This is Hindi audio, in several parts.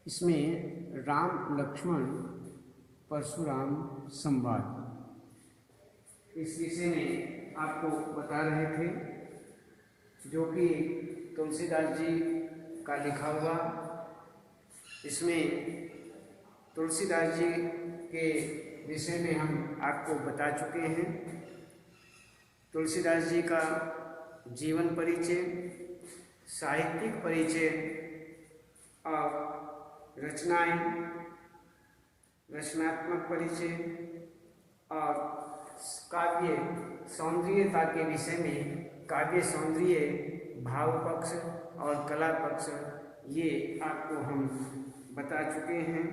इसमें राम लक्ष्मण परशुराम संवाद इस विषय में आपको बता रहे थे, जो कि तुलसीदास जी का लिखा हुआ। इसमें तुलसीदास जी के विषय में हम आपको बता चुके हैं। तुलसीदास जी का जीवन परिचय, साहित्यिक परिचय और रचनाएं, रचनात्मक परिचय और काव्य सौंदर्यता के विषय में काव्य सौंदर्य, भाव पक्ष और कला पक्ष, ये आपको हम बता चुके हैं।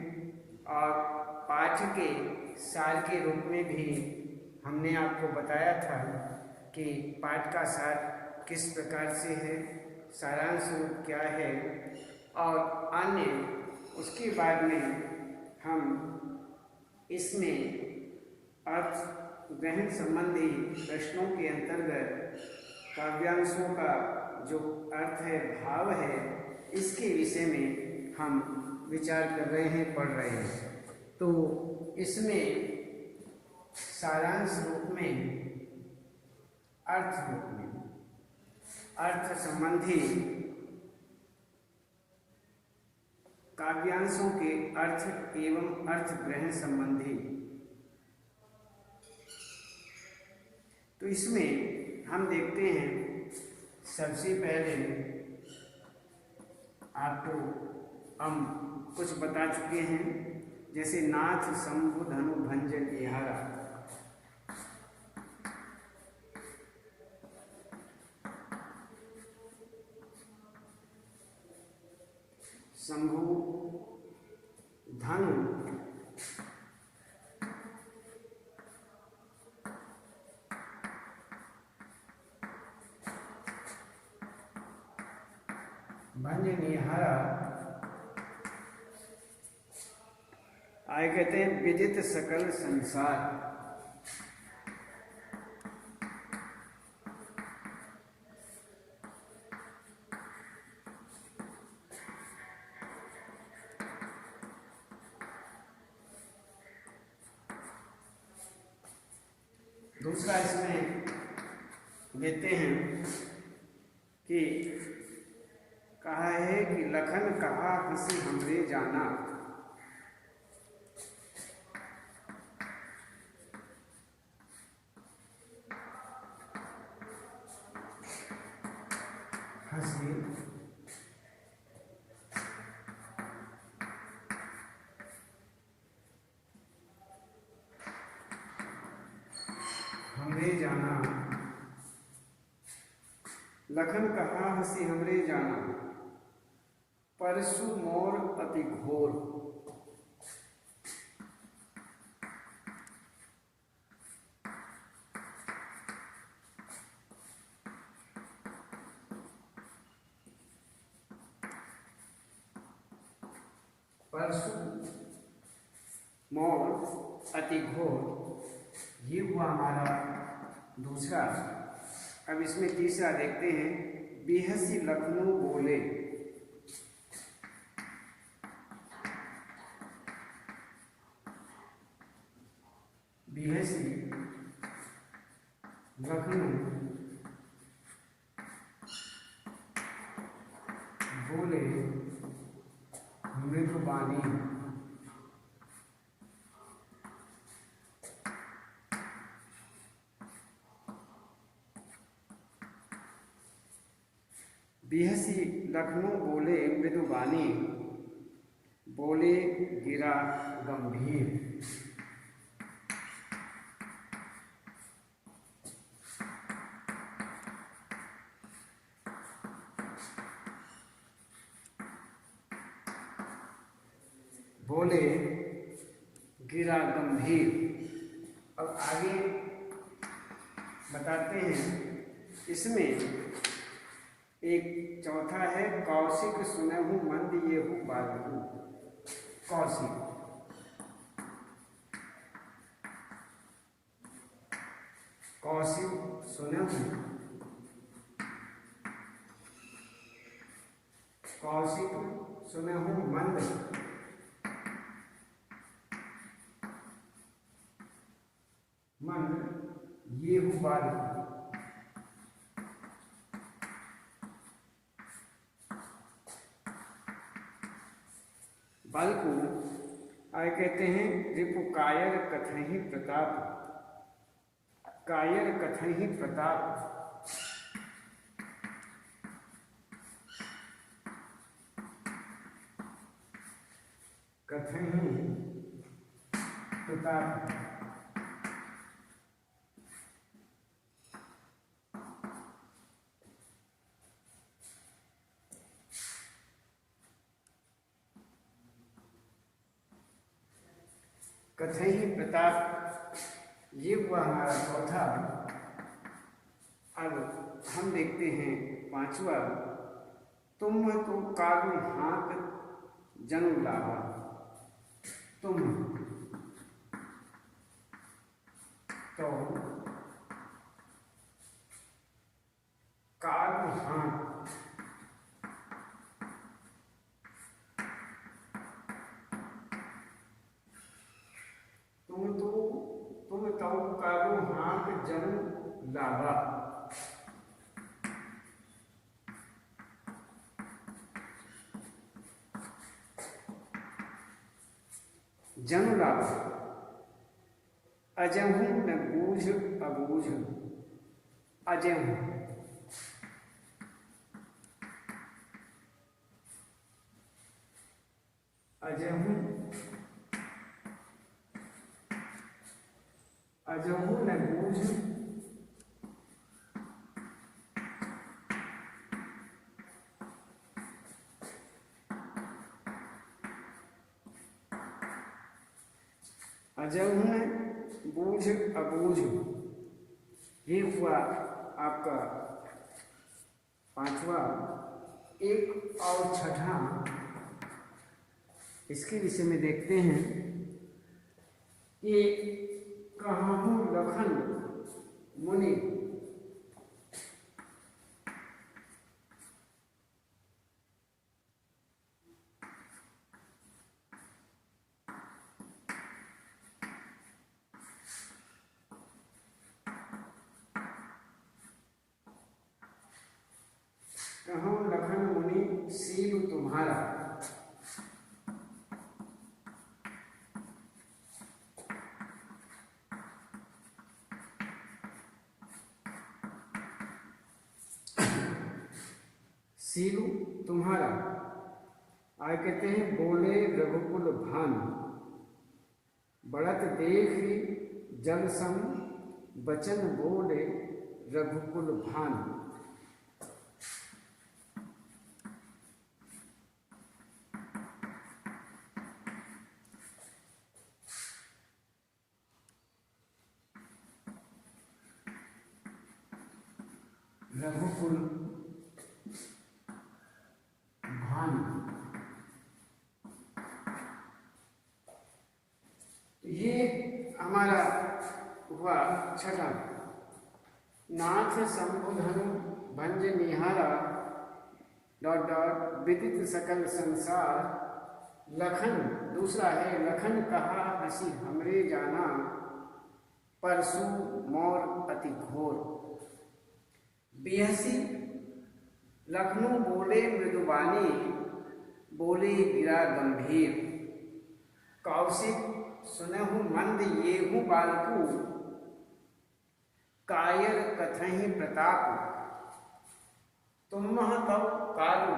और पाठ के सार के रूप में भी हमने आपको बताया था कि पाठ का सार किस प्रकार से है, सारांश रूप क्या है, और अन्य उसके बाद में हम इसमें अर्थ ग्रहण संबंधी प्रश्नों के अंतर्गत काव्यांशों का जो अर्थ है, भाव है, इसके विषय में हम विचार कर रहे हैं, पढ़ रहे हैं। तो इसमें सारांश रूप में, अर्थ रूप में, अर्थ संबंधी काव्यांशों के अर्थ एवं अर्थ ग्रहण संबंधी, तो इसमें हम देखते हैं सबसे पहले आपको हम कुछ बता चुके हैं, जैसे नाथ शंभु धनु भंजन इहारा। शंभु धनु भंजन इहारा, आगे कहते हैं विदित सकल संसार। दूसरा इसमें देते हैं कि कहा है कि लखन कहा हंसी हमरे जाना। हंसी हमरे जाना, लखन कहा हंसी हमरे जाना, परसु मोर अति घोर। परसु मोर अति घोर, ये हुआ हमारा दूसरा। अब इसमें तीसरा देखते हैं, बिहसी लखनऊ बोले। बिहसी लखनऊ बोले मृदुबानी। बिहसी लखनऊ बोले मृदुबानी, बोले गिरा गंभीर। बोले गिरा गंभीर। अब आगे बताते हैं, इसमें एक चौथा है, कौशिक सुनहु मंद येहु बालहु। कौशिक, कौशिक सुनहु, कौशिक सुनहु मंद मंद ये हूँ बालकू। बालकू आगे कहते हैं रिपु कायर कथहि प्रताप, कायर कथहि प्रताप, कथहि प्रताप। कथहि प्रताप ये हुआ हमारा चौथा। अब हम देखते हैं पांचवा। तुम तो कालू हाँक जनु लावा, तुम तो कालू हाँक, तुम तो कालू हाँक जनु लावा। जनु लावा अजहू न बूझ अबूझ, अजहू अजहू अजहू न बूझ अजहू न बूझ अबूझ ये हुआ आपका पांचवा। एक और छठा इसके विषय में देखते हैं। ये कहूँ लखन मुनि, कहूँ लखन मुनि सील तुम्हारा, सीलू तुम्हारा। आगे कहते हैं बोले रघुकुल भान, बढ़त देख जल सम बचन बोले रघुकुल भान। रघुकुल भान ये हमारा हुआ छठा। नाथ शंभुधनु भंज निहारा डॉट डॉट विदित सकल संसार, लखन दूसरा है लखन कहा हसी हमरे जाना, परसु मोर अति घोर। बेहसी लखनऊ बोले मृदुबानी, बोले गिरा गंभीर। कौशिक सुनहु मंद येहू बालकू, कायर कथहि प्रताप। तुम तब कालू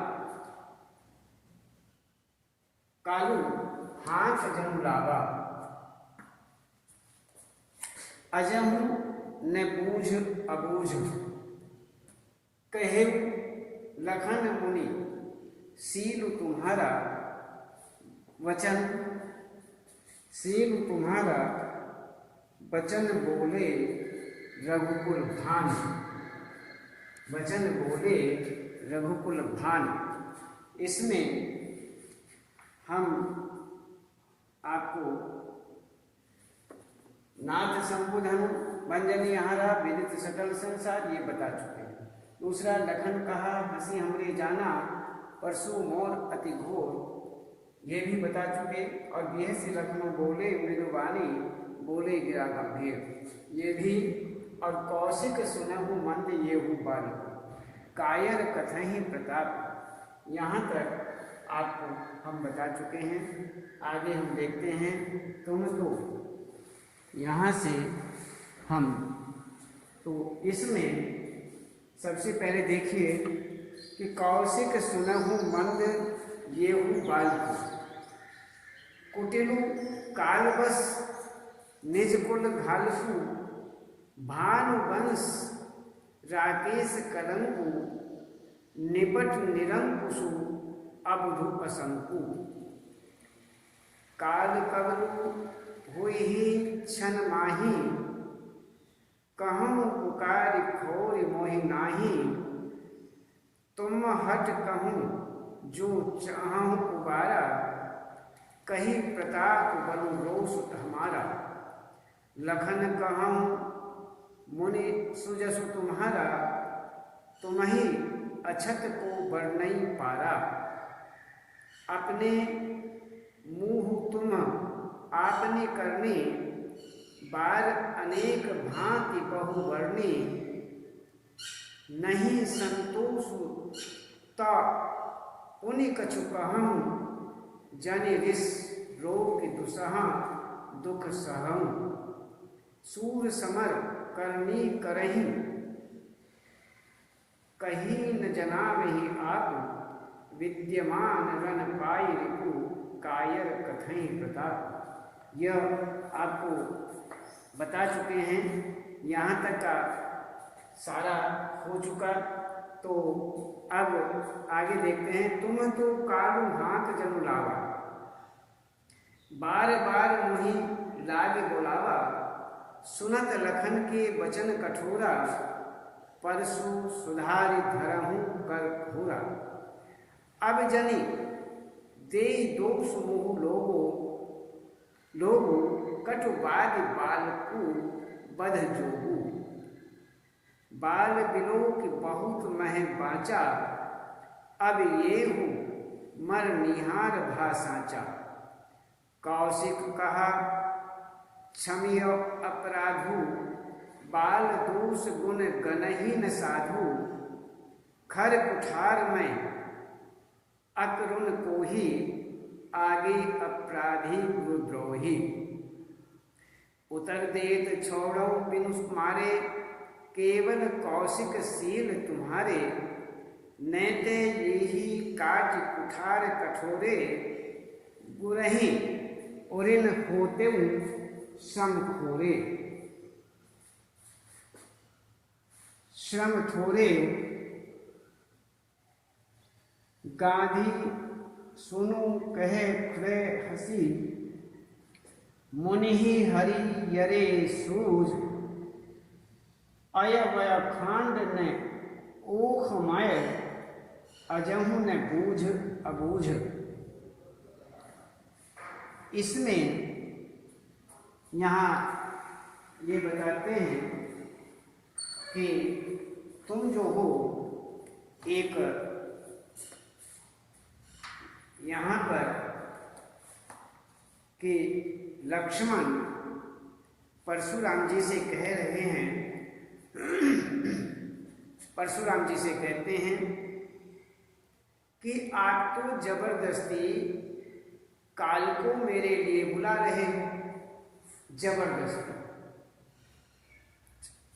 कालू हाथ जनु लावा, अजहू न बूझ अबूझ। कहे लखन मुनि सील तुम्हारा वचन, सील तुम्हारा वचन बोले रघुकुल भान, वचन बोले रघुकुल भान। इसमें हम आपको नाथ शंभुधनु भंजनिहारा विदित सकल संसार ये बता चुके हैं। दूसरा लखन कहा हंसी हमरे जाना, परसु मोर अति घोर ये भी बता चुके। और यह से लखनऊ बोले मृदुबानी, बोले गिरा गंभीर, ये भी। और कौशिक सुनहु मंद ये हूँ बाल, कायर कथहि प्रताप। यहाँ तक आपको हम बता चुके हैं। आगे हम देखते हैं। तुम तो यहाँ से हम तो इसमें सबसे पहले देखिए कि कौशिक सुनहु मंद ये हूँ बाल, कुटिलु कालबस निज कुल घालसु, भानु वंश राकेश कलंकु, निपट निरंकुशु अबधु असंकु। काल कबलु हुई ही क्षण माही, कहूँ पुकार खोर मोहि नाही। तुम हट कहूँ जो चाहूँ उबारा, कही प्रताप बलु रोष हमारा। लखन कहूँ मुनि सुजसु तुम्हारा, तुम्ही अछत को बरनई पारा। अपने मुँह तुम आपने करने, बार अनेक भांति बहु वर्णी। नहीं संतोष ता उनि कछु कहूँ, जनि रिस रोग दुसहा दुख सहूँ। सूर समर करनी करही, कहीं न जनावहि आप। विद्यमान रन पाई रिपु, कायर कथई प्रताप। यह आपको बता चुके हैं। यहाँ तक का सारा हो चुका। तो अब आगे देखते हैं। तुम तो कालू हाथ जनु लावा, बार बार मुहि लागे बोलावा। सुनत लखन के वचन कठोरा, परसु सुधारि धरहूँ कर घोरा। अब जनि दे दोष मोह लोगो, लोगो कटु बाग बालकु बध जोगु। बाल बिलोक बहुत मह बाचा, अब ये हूँ मर निहार भा साचा। कौशिक कहा क्षमिय अपराधु, बाल दोष गुण गनहीन साधु। खर कुठार में अकरुण को ही, आगे अपराधी गुरुद्रोही। उतर देत छोड़ो बिनु मारे, केवल कौशिक शील तुम्हारे। नैते यही काज कुठार कठोरे, गुरही उरिन होते श्रम खोरे। श्रम थोरे गाधी सुनु कहे खुरे हसी। मुनि हरि यरे सूझ, अयवय खांड ने ओख मय। अजहु ने बूझ अबूझ। इसमें यहाँ ये बताते हैं कि तुम जो हो एक यहाँ पर कि लक्ष्मण परशुराम जी से कह रहे हैं, परशुराम जी से कहते हैं कि आप तो जबरदस्ती काल को मेरे लिए बुला रहे हो। जबरदस्ती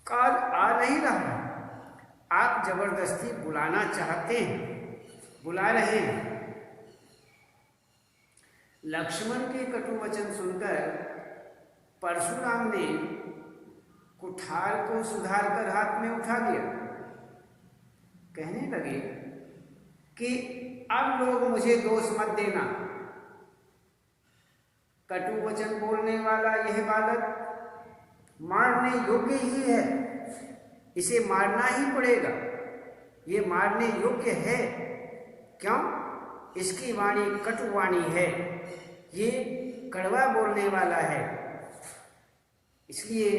काल आ नहीं रहा, आप जबरदस्ती बुलाना चाहते हैं, बुला रहे हैं। लक्ष्मण के कटु वचन सुनकर परशुराम ने कुठार को सुधार कर हाथ में उठा लिया। कहने लगे कि अब लोग मुझे दोष मत देना, कटु वचन बोलने वाला यह बालक मारने योग्य ही है, इसे मारना ही पड़ेगा। ये मारने योग्य है। क्यों? इसकी वाणी कटुवाणी है, ये कड़वा बोलने वाला है। इसलिए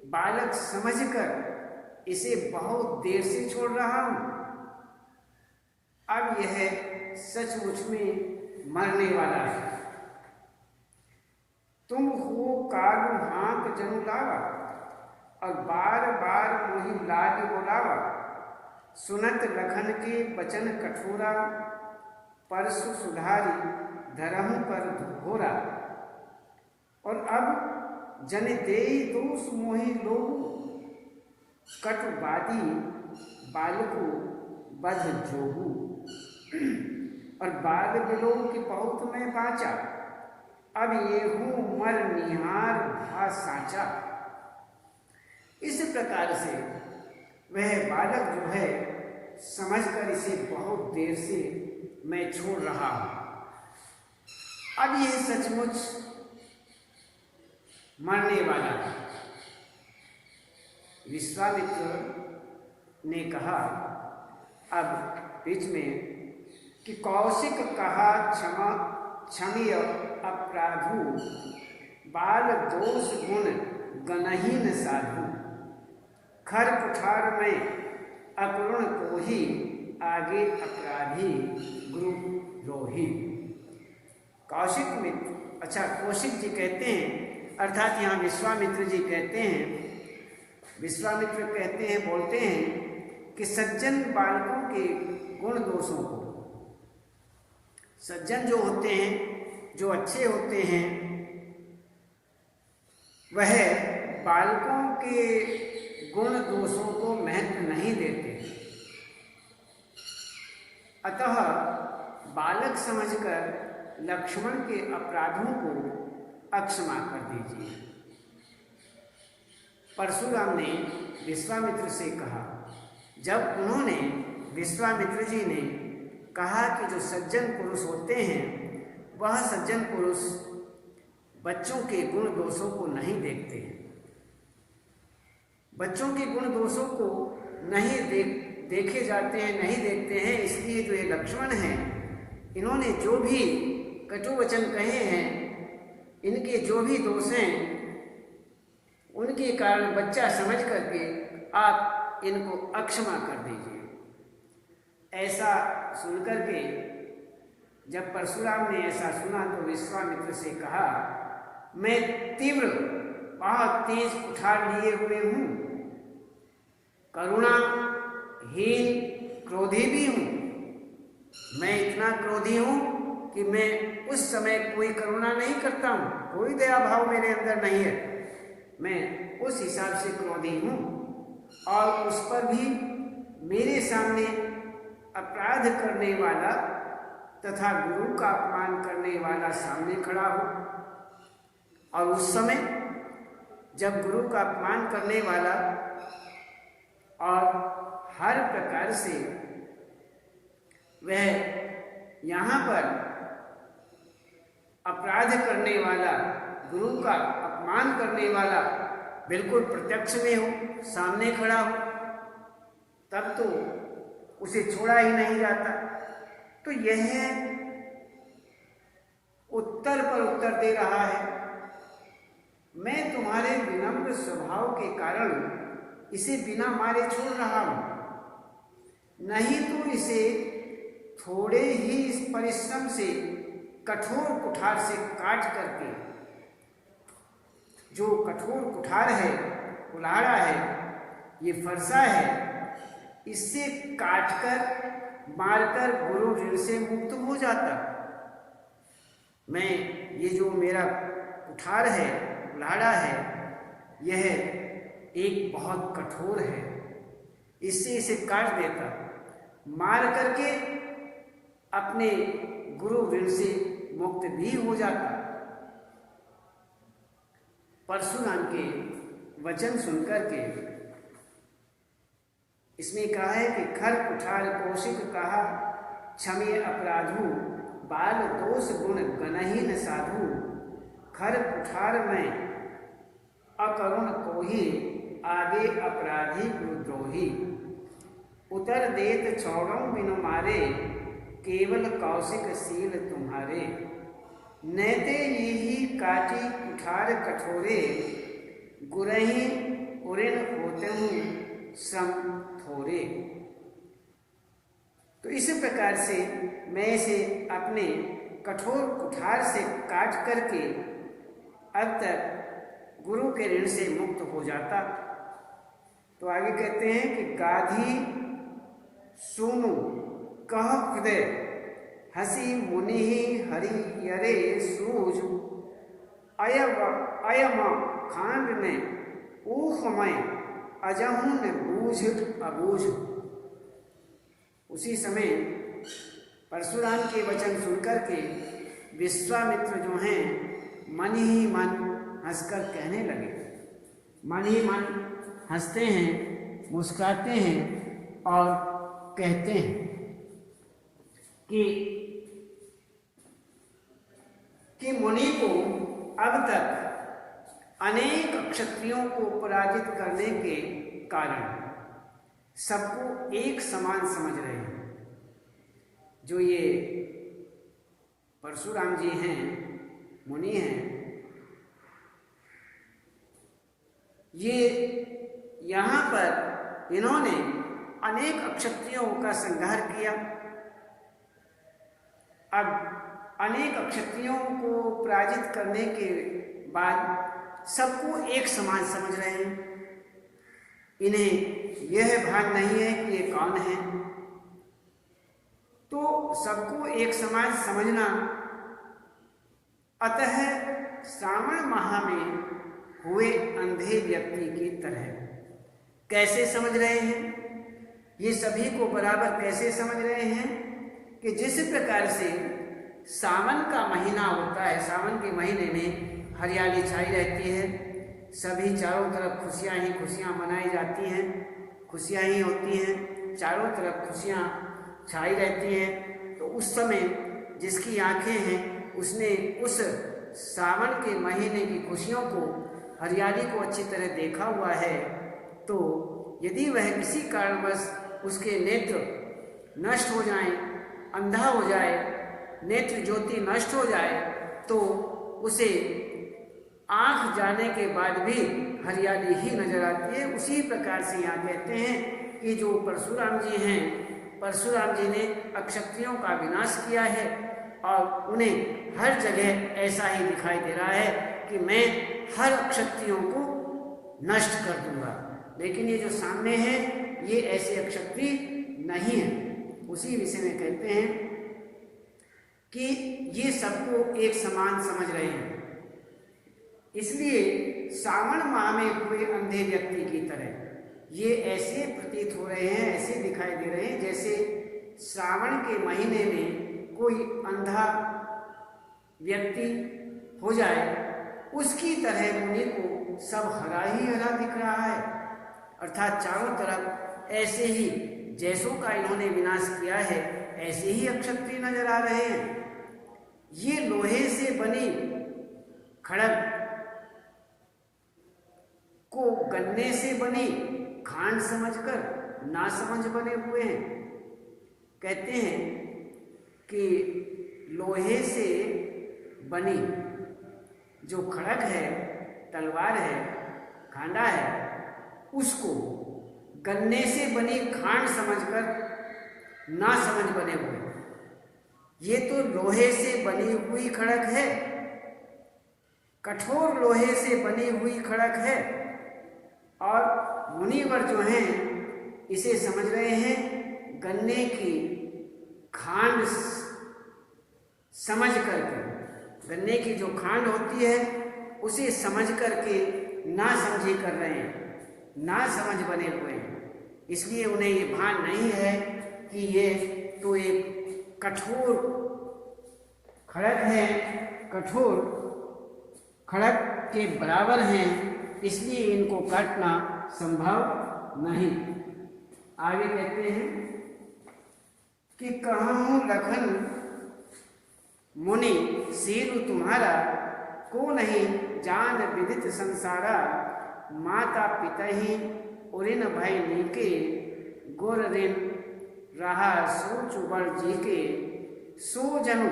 बालक समझकर इसे बहुत देर से छोड़ रहा हूं। अब यह सचमुच में मरने वाला है। तुम हो कालू हाँक जनु लावा, और बार बार मोहि लाग बोलावा। सुनत लखन के बचन कठोरा, परसु सुधारी धरहु पर घोरा। और अब जन देई दोष मोहि लोगु, कटुवादी बालको बध जोगु। और बाल बिलोक की बहुत में बाचा, अब येहू मर निहार भा साचा। इस प्रकार से वह बालक जो है समझकर इसे बहुत देर से मैं छोड़ रहा हूं, अब यह सचमुच मरने वाला है। विश्वामित्र ने कहा अब बीच में कि कौशिक कहा क्षमा क्षमीय अपराधु, बाल दोष गुण गणहीन साधु। खर कुठार में अकरुण को ही, आगे अपराधी गुरु द्रोही। कौशिक मित्र, अच्छा कौशिक जी कहते हैं, अर्थात यहाँ विश्वामित्र जी कहते हैं, विश्वामित्र कहते हैं, बोलते हैं कि सज्जन बालकों के गुण दोषों को, सज्जन जो होते हैं, जो अच्छे होते हैं, वह बालकों के गुण दोषों को महत्व नहीं देते। अतः बालक समझकर लक्ष्मण के अपराधों को अक्षमा कर दीजिए। परशुराम ने विश्वामित्र से कहा, जब उन्होंने विश्वामित्र जी ने कहा कि जो सज्जन पुरुष होते हैं वह सज्जन पुरुष बच्चों के गुण दोषों को नहीं देखते, बच्चों के गुण दोषों को नहीं देखे जाते हैं, नहीं देखते हैं। इसलिए जो ये लक्ष्मण हैं, इन्होंने जो भी कटु वचन कहे हैं, इनके जो भी दोष हैं, उनके कारण बच्चा समझ करके आप इनको अक्षमा कर दीजिए। ऐसा सुनकर के जब परशुराम ने ऐसा सुना तो विश्वामित्र से कहा, मैं तीव्र बहुत तेज कुठार लिए हुए हूँ, करुणा हीन क्रोधी भी हूँ। मैं इतना क्रोधी हूँ कि मैं उस समय कोई करुणा नहीं करता हूँ, कोई दया भाव मेरे अंदर नहीं है। मैं उस हिसाब से क्रोधी हूँ और उस पर भी मेरे सामने अपराध करने वाला तथा गुरु का अपमान करने वाला सामने खड़ा हो, और उस समय जब गुरु का अपमान करने वाला और हर प्रकार से वह यहाँ पर अपराध करने वाला, गुरु का अपमान करने वाला बिल्कुल प्रत्यक्ष में हो, सामने खड़ा हो, तब तो उसे छोड़ा ही नहीं जाता। तो यह उत्तर पर उत्तर दे रहा है, मैं तुम्हारे विनम्र स्वभाव के कारण इसे बिना मारे छोड़ रहा हूं, नहीं तो इसे थोड़े ही परिश्रम से कठोर कुठार से काट करके, जो कठोर कुठार है, कुल्हाड़ा है, ये फरसा है, इससे काटकर मारकर गुरु ऋण से मुक्त हो जाता। मैं ये जो मेरा कुठार है, कुल्हाड़ा है, यह एक बहुत कठोर है, इससे इसे काट देता, मार करके अपने गुरु ऋण से मुक्त भी हो जाता। परशुराम के वचन सुनकर के इसमें कहा है कि खर कुठार कौशिक कहा क्षमे अपराधु, बाल दोष गुण गणहीन साधु। खर कुठार में अकरुण कोही, आगे अपराधी गुरुद्रोही। उतर देत छौड़ों बिनु मारे, केवल कौशिक सील तुम्हारे। नैते यही काटी कुठार कठोरे, गुरही उऋण होते हूँ श्रम थोरे। तो इस प्रकार से मैं इसे अपने कठोर कुठार से काट करके अब तक गुरु के ऋण से मुक्त हो जाता। तो आगे कहते हैं कि गाधी सुनु कह हृदय हसी मुनि हरि यरे सूझ अयम खांड ने ऊख में अजहुन बूझ अबूझ। उसी समय परशुराम के वचन सुनकर के विश्वामित्र जो हैं मन ही मन हंसकर कहने लगे। मन ही मन हंसते हैं, मुस्कुराते हैं और कहते हैं कि मुनि को अब तक अनेक क्षत्रियों को पराजित करने के कारण सबको एक समान समझ रहे हैं। जो ये परशुराम जी हैं, मुनि हैं, ये यहाँ पर इन्होंने अनेक क्षत्रियों का संहार किया। अब अनेक क्षत्रियों को पराजित करने के बाद सबको एक समान समझ रहे हैं। इन्हें यह भान नहीं है कि ये कौन है। तो सबको एक समान समझना, अतः श्रावण माह में हुए अंधे व्यक्ति की तरह। कैसे समझ रहे हैं? ये सभी को बराबर कैसे समझ रहे हैं कि जिस प्रकार से सावन का महीना होता है, सावन के महीने में हरियाली छाई रहती है, सभी चारों तरफ खुशियां ही खुशियां मनाई जाती हैं, खुशियां ही होती हैं, चारों तरफ खुशियां छाई रहती हैं। तो उस समय जिसकी आंखें हैं उसने उस सावन के महीने की खुशियों को, हरियाली को अच्छी तरह देखा हुआ है। तो यदि वह किसी कारणवश उसके नेत्र नष्ट हो जाएं, अंधा हो जाए, नेत्र ज्योति नष्ट हो जाए, तो उसे आँख जाने के बाद भी हरियाली ही नजर आती है। उसी प्रकार से यहाँ कहते हैं कि जो परशुराम जी हैं, परशुराम जी ने अक्षत्रियों का विनाश किया है और उन्हें हर जगह ऐसा ही दिखाई दे रहा है कि मैं हर अक्षत्रियों को नष्ट कर दूंगा। लेकिन ये जो सामने है ये ऐसे अक्षत्रिय नहीं है। उसी विषय में कहते हैं कि ये सबको एक समान समझ रहे हैं। इसलिए सावन माह में हुए अंधे व्यक्ति की तरह ये ऐसे प्रतीत हो रहे हैं, ऐसे दिखाई दे रहे हैं जैसे श्रावण के महीने में कोई अंधा व्यक्ति हो जाए, उसकी तरह मुनि को सब हरा ही हरा दिख रहा है। अर्थात चारों तरफ ऐसे ही जैसों का इन्होंने विनाश किया है ऐसे ही अक्षत्रिय नजर आ रहे हैं। ये लोहे से बनी खड़ग को गन्ने से बनी खांड समझकर ना समझ बने हुए हैं। कहते हैं कि लोहे से बनी जो खड़ग है, तलवार है, खांडा है, उसको गन्ने से बनी खांड समझकर ना समझ बने हुए। ये तो लोहे से बनी हुई खड़ग है, कठोर लोहे से बनी हुई खड़ग है, और मुनिवर जो हैं इसे समझ रहे हैं गन्ने की खांड समझ करके, गन्ने की जो खांड होती है उसे समझ करके ना समझी कर रहे हैं, ना समझ बने हुए हैं। इसलिए उन्हें ये भान नहीं है कि ये तो एक कठोर खड़ग है, कठोर खड़ग के बराबर हैं, इसलिए इनको काटना संभव नहीं। आगे कहते हैं कि कहूँ लखन मुनि सीरु तुम्हारा, को नहीं जान विदित संसारा, माता पिता ही उरिन भय नीके, गुर ऋण रहा सोच बड़ जी के, सो जनु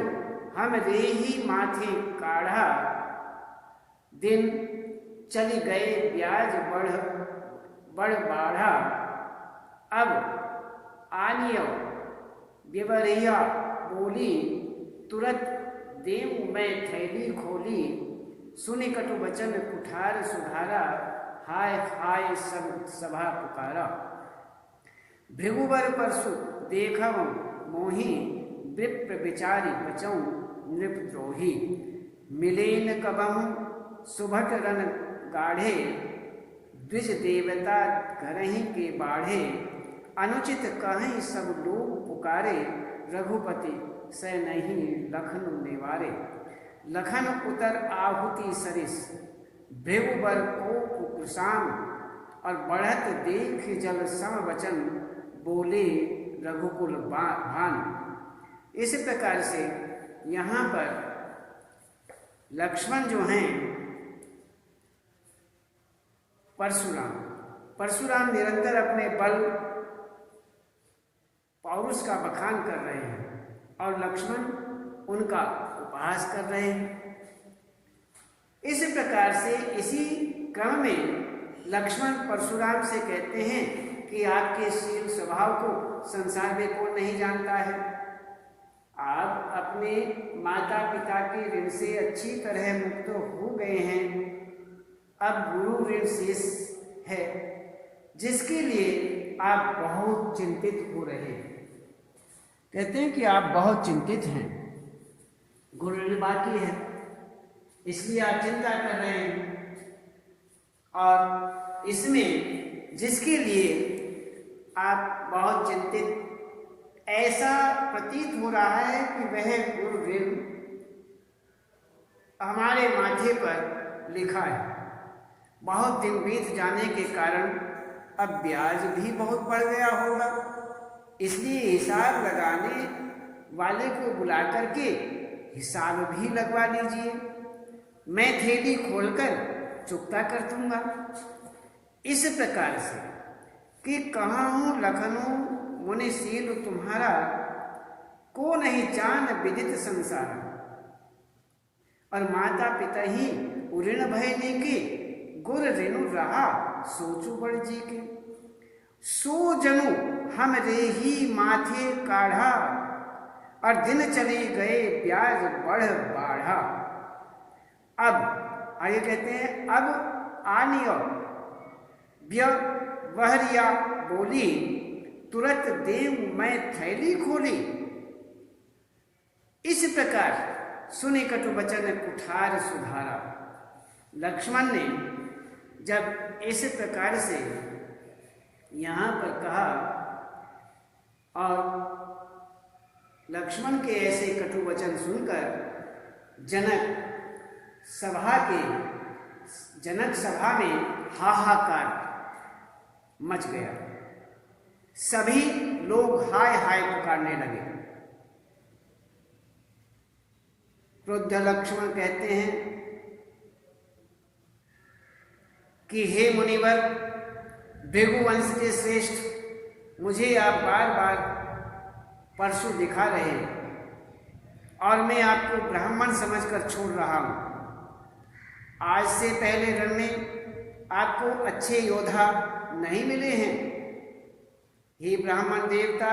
हम देही माथे काढ़ा, दिन चली गए ब्याज बढ़ बाढ़ा, अब आनियो व्यवरिया बोली, तुरंत देव में थैली खोली, सुनि कटु वचन कुठार सुधारा, हाय हाय सब सभा पुकारा। भृगुवर परसु देखव मोहि, विप्र विचारी बचऊं नृपद्रोही। मिलेन कबहु सुभट रन गाढ़े, द्विज देवता घरहि के बाढ़े। अनुचित कहीं सब लोग पुकारे, रघुपति सै नहीं लखन निवारे। लखन उतर आहुति सरिस, भृगुवर को कुशाम। और बढ़त देख जल सम वचन, बोले रघुकुल भान। इस प्रकार से यहाँ पर लक्ष्मण जो हैं परशुराम निरंतर अपने बल पौरुष का बखान कर रहे हैं और लक्ष्मण उनका उपहास कर रहे हैं। इस प्रकार से इसी क्रम में लक्ष्मण परशुराम से कहते हैं कि आपके शील स्वभाव को संसार में कौन नहीं जानता है। आप अपने माता पिता के ऋण से अच्छी तरह मुक्त हो गए हैं, अब गुरु ऋण शेष है, जिसके लिए आप बहुत चिंतित हो रहे हैं। कहते हैं कि आप बहुत चिंतित हैं, गुरु ऋण बाकी है, इसलिए आप चिंता कर रहे हैं। और इसमें जिसके लिए आप बहुत चिंतित, ऐसा प्रतीत हो रहा है कि वह गुरु ऋण हमारे माथे पर लिखा है। बहुत दिन बीत जाने के कारण अब ब्याज भी बहुत बढ़ गया होगा, इसलिए हिसाब लगाने वाले को बुला करके हिसाब भी लगवा लीजिए, मैं थैली खोलकर चुकता कर दूंगा। इस प्रकार से कि कहाँ लखनऊ मुनिशील तुम्हारा, को नहीं जान विदित संसार। और माता पिता ही ऋण भय लेके, गुर रेणु रहा सोचू बड़ जी के। सो जनु हम रे ही माथे काढ़ा, और दिन चले गए ब्याज बढ़ बाढ़ा। अब आगे कहते हैं, अब आनियो वहरिया बोली, तुरंत देव मैं थैली खोली। इस प्रकार सुने कटु वचन कुठार सुधारा। लक्ष्मण ने जब इस प्रकार से यहाँ पर कहा, और लक्ष्मण के ऐसे कटु वचन सुनकर जनक सभा में हाहाकार मच गया। सभी लोग हाय हाय पुकारने लगे। क्रुद्ध लक्ष्मण कहते हैं कि हे मुनिवर, भृगुवंश के श्रेष्ठ, मुझे आप बार बार परशु दिखा रहे हैं और मैं आपको ब्राह्मण समझकर छोड़ रहा हूं। आज से पहले रण में आपको अच्छे योद्धा नहीं मिले हैं। हे ब्राह्मण देवता,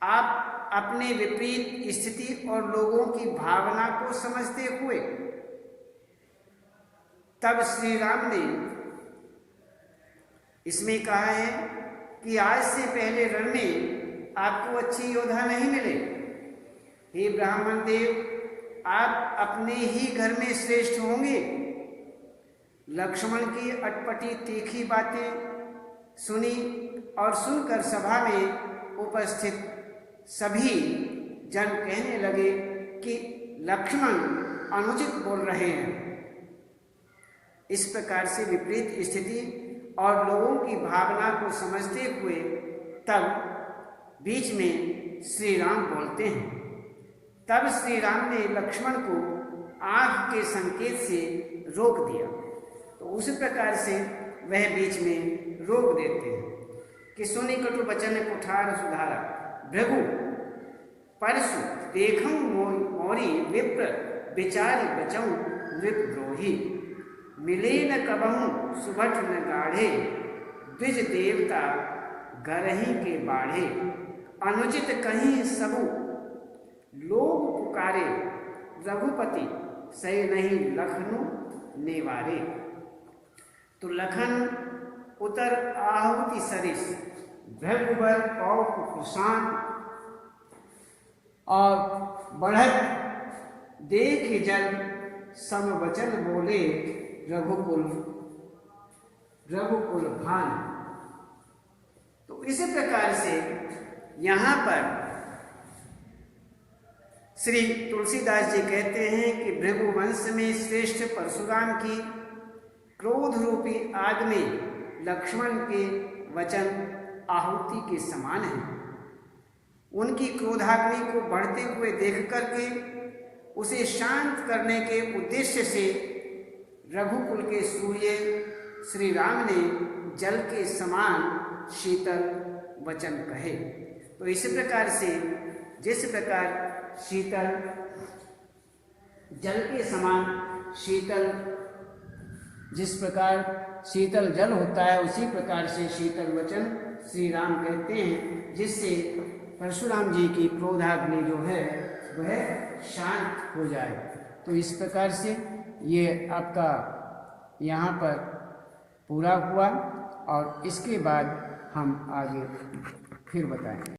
आप अपने विपरीत स्थिति और लोगों की भावना को समझते हुए, तब श्री राम ने इसमें कहा है कि आज से पहले रण में आपको अच्छे योद्धा नहीं मिले। हे ब्राह्मण देव, आप अपने ही घर में श्रेष्ठ होंगे। लक्ष्मण की अटपटी तीखी बातें सुनी और सुनकर सभा में उपस्थित सभी जन कहने लगे कि लक्ष्मण अनुचित बोल रहे हैं। इस प्रकार से विपरीत स्थिति और लोगों की भावना को समझते हुए तब बीच में श्री राम बोलते हैं। तब श्री राम ने लक्ष्मण को आंख के संकेत से रोक दिया। तो उस प्रकार से वह बीच में रोक देते हैं कि सुनि कटु वचन कुठार सुधारा, भृगु परशु देखऊं मोरी, विप्र विचारी बचऊं नृपद्रोही। मिले न कबहूं सुभट न गाढ़े, द्विज देवता गरही के बाढ़े। अनुचित कहीं सबु लोग पुकारे, रघुपति सही नहीं लखनु नेवारे। तो लखन उतर आहुति सरिस भृगुबर पौप कुशान, और बढ़त देख जल सम वचन बोले रघुकुल भान। तो इसी प्रकार से यहाँ पर श्री तुलसीदास जी कहते हैं कि भृगुवंश में श्रेष्ठ परशुराम की क्रोध रूपी आग में लक्ष्मण के वचन आहुति के समान हैं। उनकी क्रोधाग्नि को बढ़ते हुए देख करके उसे शांत करने के उद्देश्य से रघुकुल के सूर्य श्री राम ने जल के समान शीतल वचन कहे। तो इसी प्रकार से जिस प्रकार शीतल जल के समान शीतल, जिस प्रकार शीतल जल होता है उसी प्रकार से शीतल वचन श्री राम कहते हैं, जिससे परशुराम जी की क्रोधाग्नि जो है वह शांत हो जाए। तो इस प्रकार से ये आपका यहाँ पर पूरा हुआ, और इसके बाद हम आगे फिर बताएंगे।